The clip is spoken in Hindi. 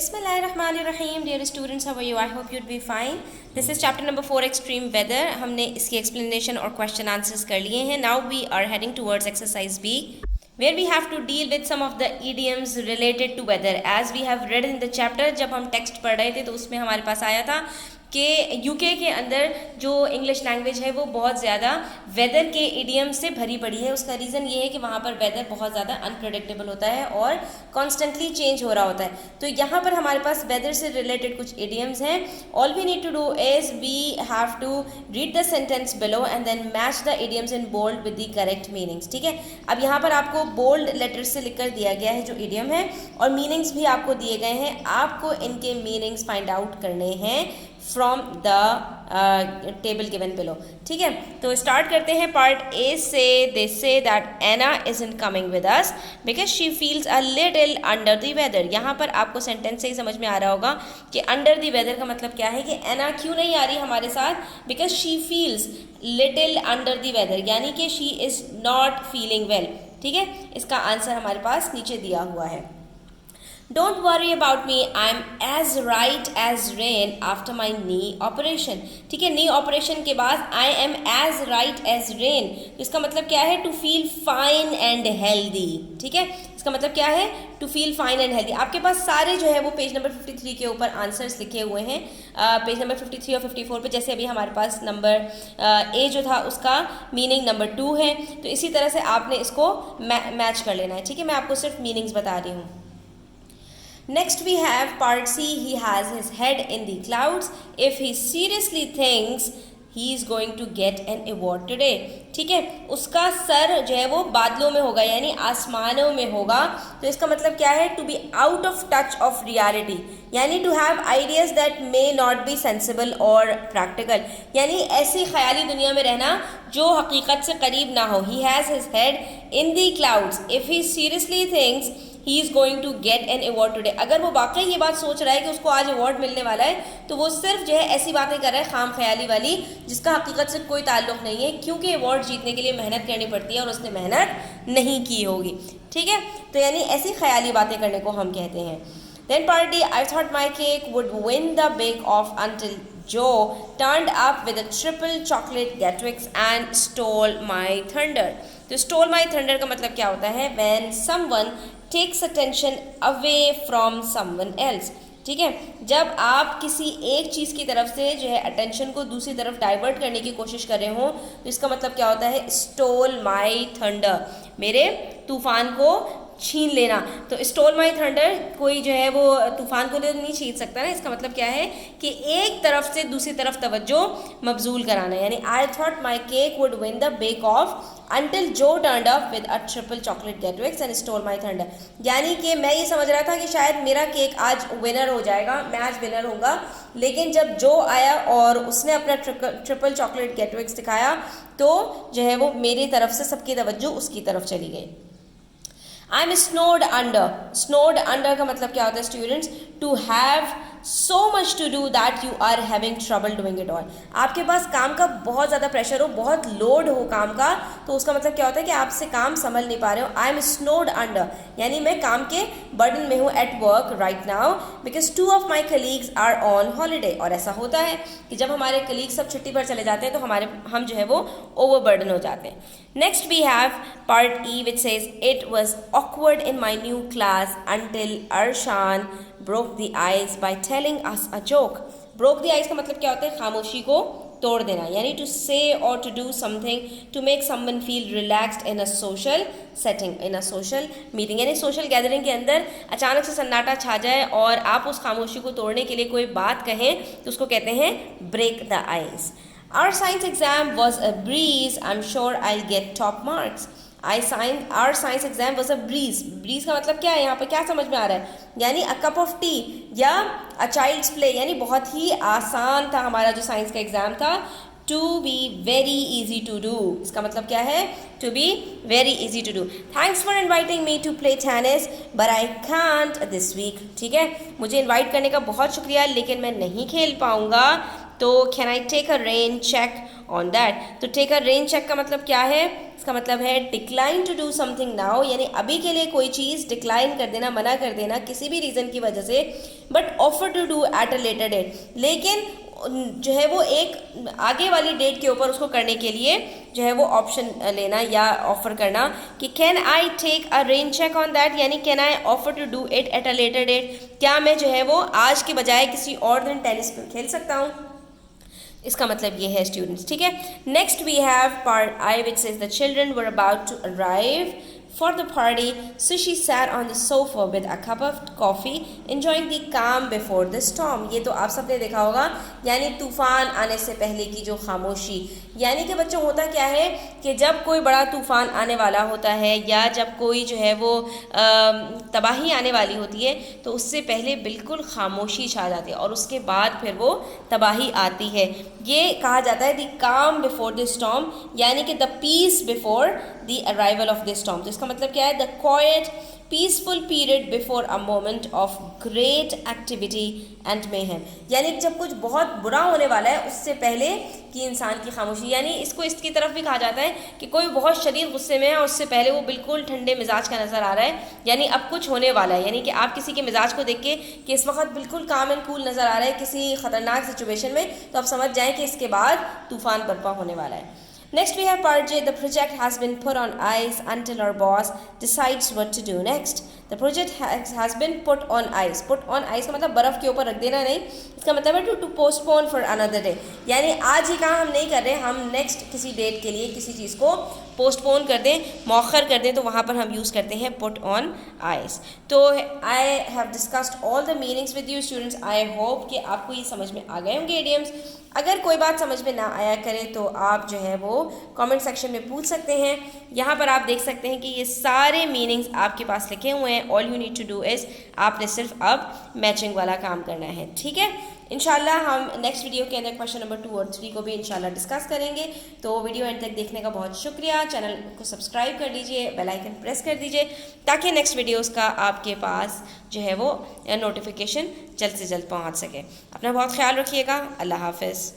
Bismillahirrahmanirrahim. Dear students, how are you? I hope you'd be fine. This is chapter number 4, extreme weather. हमने इसकी explanation और question answers कर लिए हैं. Now we are heading towards exercise B, where we have to deal with some of the idioms related to weather. As we have read in the chapter, जब हम text पढ़ रहे थे तो उसमें हमारे पास आया था कि यूके के अंदर जो इंग्लिश लैंग्वेज है वो बहुत ज़्यादा वेदर के इडियम से भरी पड़ी है. उसका रीज़न ये है कि वहाँ पर वेदर बहुत ज़्यादा अनप्रडिक्टेबल होता है और कॉन्स्टेंटली चेंज हो रहा होता है. तो यहाँ पर हमारे पास वेदर से रिलेटेड कुछ इडियम्स हैं. All we need to do is we have to read the sentence below and then match the idioms in bold with the correct meanings. ठीक है, अब यहाँ पर आपको बोल्ड लेटर से लिख कर दिया गया है जो इडियम है और मीनिंग्स भी आपको दिए गए हैं. आपको इनके मीनिंग्स फाइंड आउट करने हैं from the table given below. ठीक है, तो स्टार्ट करते हैं. पार्ट ए से दे से that Anna isn't coming with us because she feels a little under the weather. यहाँ पर आपको सेंटेंस से ही समझ में आ रहा होगा कि अंडर द वेदर का मतलब क्या है कि एना क्यों नहीं आ रही हमारे साथ. Because she feels little under the weather, यानी कि she is not feeling well. ठीक है, इसका आंसर हमारे पास नीचे दिया हुआ है. Don't worry about me, I'm as right as rain after my knee operation. ठीक है, knee operation के बाद I am as right as rain. इसका मतलब क्या है? To feel fine and healthy. ठीक है, इसका मतलब क्या है? To feel fine and healthy. आपके पास सारे जो है वो पेज नंबर 53 के ऊपर आंसर्स लिखे हुए हैं. पेज नंबर 53 और 54 पे जैसे अभी हमारे पास नंबर ए जो था उसका मीनिंग नंबर 2 है, तो इसी तरह से आपने इसको मैच कर लेना है. ठीक है, मैं आपको सिर्फ मीनिंग्स बता रही हूँ. Next we have part C. He has his head in the clouds. If he seriously thinks he is going to get an award today. ठीक है, उसका सर जो है वो बादलों में होगा यानी आसमानों में होगा. तो इसका मतलब क्या है? To be out of touch of reality, यानी to have ideas that may not be sensible or practical, यानी ऐसी ख्याली दुनिया में रहना जो हकीकत से करीब ना हो. He has his head in the clouds. If he seriously thinks he is going to get an award today, अगर वो वाकई ये बात सोच रहा है कि उसको आज अवार्ड मिलने वाला है तो वो सिर्फ जो है ऐसी बातें कर रहा है खाम ख्याली वाली जिसका हकीकत से कोई ताल्लुक नहीं है, क्योंकि अवार्ड जीतने के लिए मेहनत करनी पड़ती है और उसने मेहनत नहीं की होगी. ठीक है, तो यानी ऐसी ख्याली बातें करने को हम कहते हैं. Then part D, I thought my cake would win the bake off until Joe turned up with a triple chocolate Gatwick and stole my thunder. तो stole my thunder का मतलब क्या होता है? When someone takes attention away from someone else. ठीक है, जब आप किसी एक चीज़ की तरफ से जो है अटेंशन को दूसरी तरफ डाइवर्ट करने की कोशिश कर रहे हो तो इसका मतलब क्या होता है? स्टोल माई थंडर, मेरे तूफान को छीन लेना. तो स्टोल माई थंडर कोई जो है वो तूफान को नहीं छीन सकता ना. इसका मतलब क्या है कि एक तरफ से दूसरी तरफ तवज्जो मबजूल कराना. यानी I thought my cake would win the bake off until Joe turned up with a triple chocolate Gatwick and stole my thunder. यानी कि मैं ये समझ रहा था कि शायद मेरा केक आज विनर हो जाएगा, मैं आज विनर होऊंगा, लेकिन जब जो आया और उसने अपना ट्रिपल चॉकलेट गेटविक्स दिखाया तो जो है वो मेरी तरफ से सबकी तवज्जो उसकी तरफ चली गई. I am snowed under. Snowed under का मतलब क्या होता है students? To have so much to do that you are having trouble doing it all. आपके पास काम का बहुत ज़्यादा प्रेशर हो, बहुत लोड हो काम का, तो उसका मतलब क्या होता है कि आपसे काम संभल नहीं पा रहे हो. आई एम स्नोड अंडर यानी मैं काम के बर्डन में हूँ at work right now because 2 of my colleagues are on holiday. और ऐसा होता है कि जब हमारे कलीग सब छुट्टी पर चले जाते हैं तो हम जो है वो ओवर बर्डन हो जाते हैं. Next we have part E which says it was awkward in my new class until Arshan broke the ice by telling us a joke. broke the ice का मतलब क्या होता है? खामोशी को तोड़ देना, यानी to say or to do something to make someone feel relaxed in a social setting, in a social meeting. यानी social gathering के अंदर अचानक से सन्नाटा छा जाए और आप उस खामोशी को तोड़ने के लिए कोई बात कहें तो उसको कहते हैं break the ice. Our science exam was a breeze. I'm sure I'll get top marks. Our science exam was a breeze. breeze का मतलब क्या है? यहाँ पर क्या समझ में आ रहा है? यानी a cup of tea या a child's play, यानी बहुत ही आसान था हमारा जो साइंस का एग्ज़ाम था. To be very easy to do, इसका मतलब क्या है? To be very easy to do. Thanks for inviting me to play tennis, but I can't this week. ठीक है, मुझे इनवाइट करने का बहुत शुक्रिया लेकिन मैं नहीं खेल पाऊँगा. तो can I take a rain check on that? तो टेक अ रेन चेक का मतलब क्या है? इसका मतलब है decline to do something now, यानी अभी के लिए कोई चीज़ डिक्लाइन कर देना, मना कर देना किसी भी रीज़न की वजह से, but offer to do at a later date, लेकिन जो है वो एक आगे वाली डेट के ऊपर उसको करने के लिए जो है वो ऑप्शन लेना या ऑफर करना कि can I take a rain check on that, यानी can I offer to do it at a later date, क्या मैं जो है वो आज के बजाय किसी और दिन टेनिस खेल सकता हूँ। इसका मतलब ये है स्टूडेंट्स, ठीक है। Next we have part I which says the children were about to arrive for the party, so she sat on the sofa with a cup of coffee, enjoying the calm before the storm। ये तो आप सबने देखा होगा, यानी तूफान आने से पहले की जो खामोशी, यानी कि बच्चों होता क्या है कि जब कोई बड़ा तूफान आने वाला होता है या जब कोई जो है वो तबाही आने वाली होती है तो उससे पहले बिल्कुल खामोशी छा जाती है और उसके बाद फिर वो तबाही आती है। ये कहा जाता है द काम बिफोर द स्टॉर्म, यानी कि the peace before the arrival of the storm. तो इसका मतलब क्या है, the quiet peaceful period before a moment of great activity and mayhem, यानी जब कुछ बहुत बुरा होने वाला है उससे पहले कि इंसान की खामोशी, यानी इसको इसकी तरफ भी कहा जाता है कि कोई बहुत शदीद गुस्से में है और उससे पहले वो बिल्कुल ठंडे मिजाज का नज़र आ रहा है, यानी अब कुछ होने वाला है, यानी कि आप किसी के मिजाज को देख के कि इस वक्त बिल्कुल काम एंड कूल नज़र आ रहा है किसी ख़तरनाक सिचुएशन में, तो आप समझ जाएँ कि इसके बाद तूफ़ान बर्पा होने वाला है। Next we have part J. The project has been put on ice until our boss decides what to do next. The project has been put on ice. Put on ice का मतलब बर्फ़ के ऊपर रख देना नहीं, इसका मतलब है to postpone for another day, यानी आज ही काम हम नहीं कर रहे, हम नेक्स्ट किसी डेट के लिए किसी चीज़ को पोस्टपोन कर दें, मौखर कर दें, तो वहाँ पर हम यूज़ करते हैं पुट ऑन आइस। तो I have discussed all the meanings with you students. I hope कि आपको ये समझ में आ गए होंगे इडियम्स। अगर कोई बात समझ में ना आया करे तो आप जो है वो कमेंट सेक्शन में पूछ सकते हैं। यहाँ पर आप देख सकते हैं कि ये सारे मीनिंग्स आपके पास लिखे हुए हैं। All you need to do is, आपने सिर्फ अब मैचिंग वाला काम करना है, ठीक है। इंशाल्लाह हम नेक्स्ट वीडियो के अंदर क्वेश्चन नंबर 2 और 3 को भी इंशाल्लाह डिस्कस करेंगे। तो वीडियो एंड तक देखने का बहुत शुक्रिया। चैनल को सब्सक्राइब कर दीजिए, बेल आइकन प्रेस कर दीजिए ताकि नेक्स्ट वीडियोस का आपके पास जो है वो नोटिफिकेशन जल्द से जल्द पहुंच सके। अपना बहुत ख्याल रखिएगा। अल्लाह हाफ़िज़।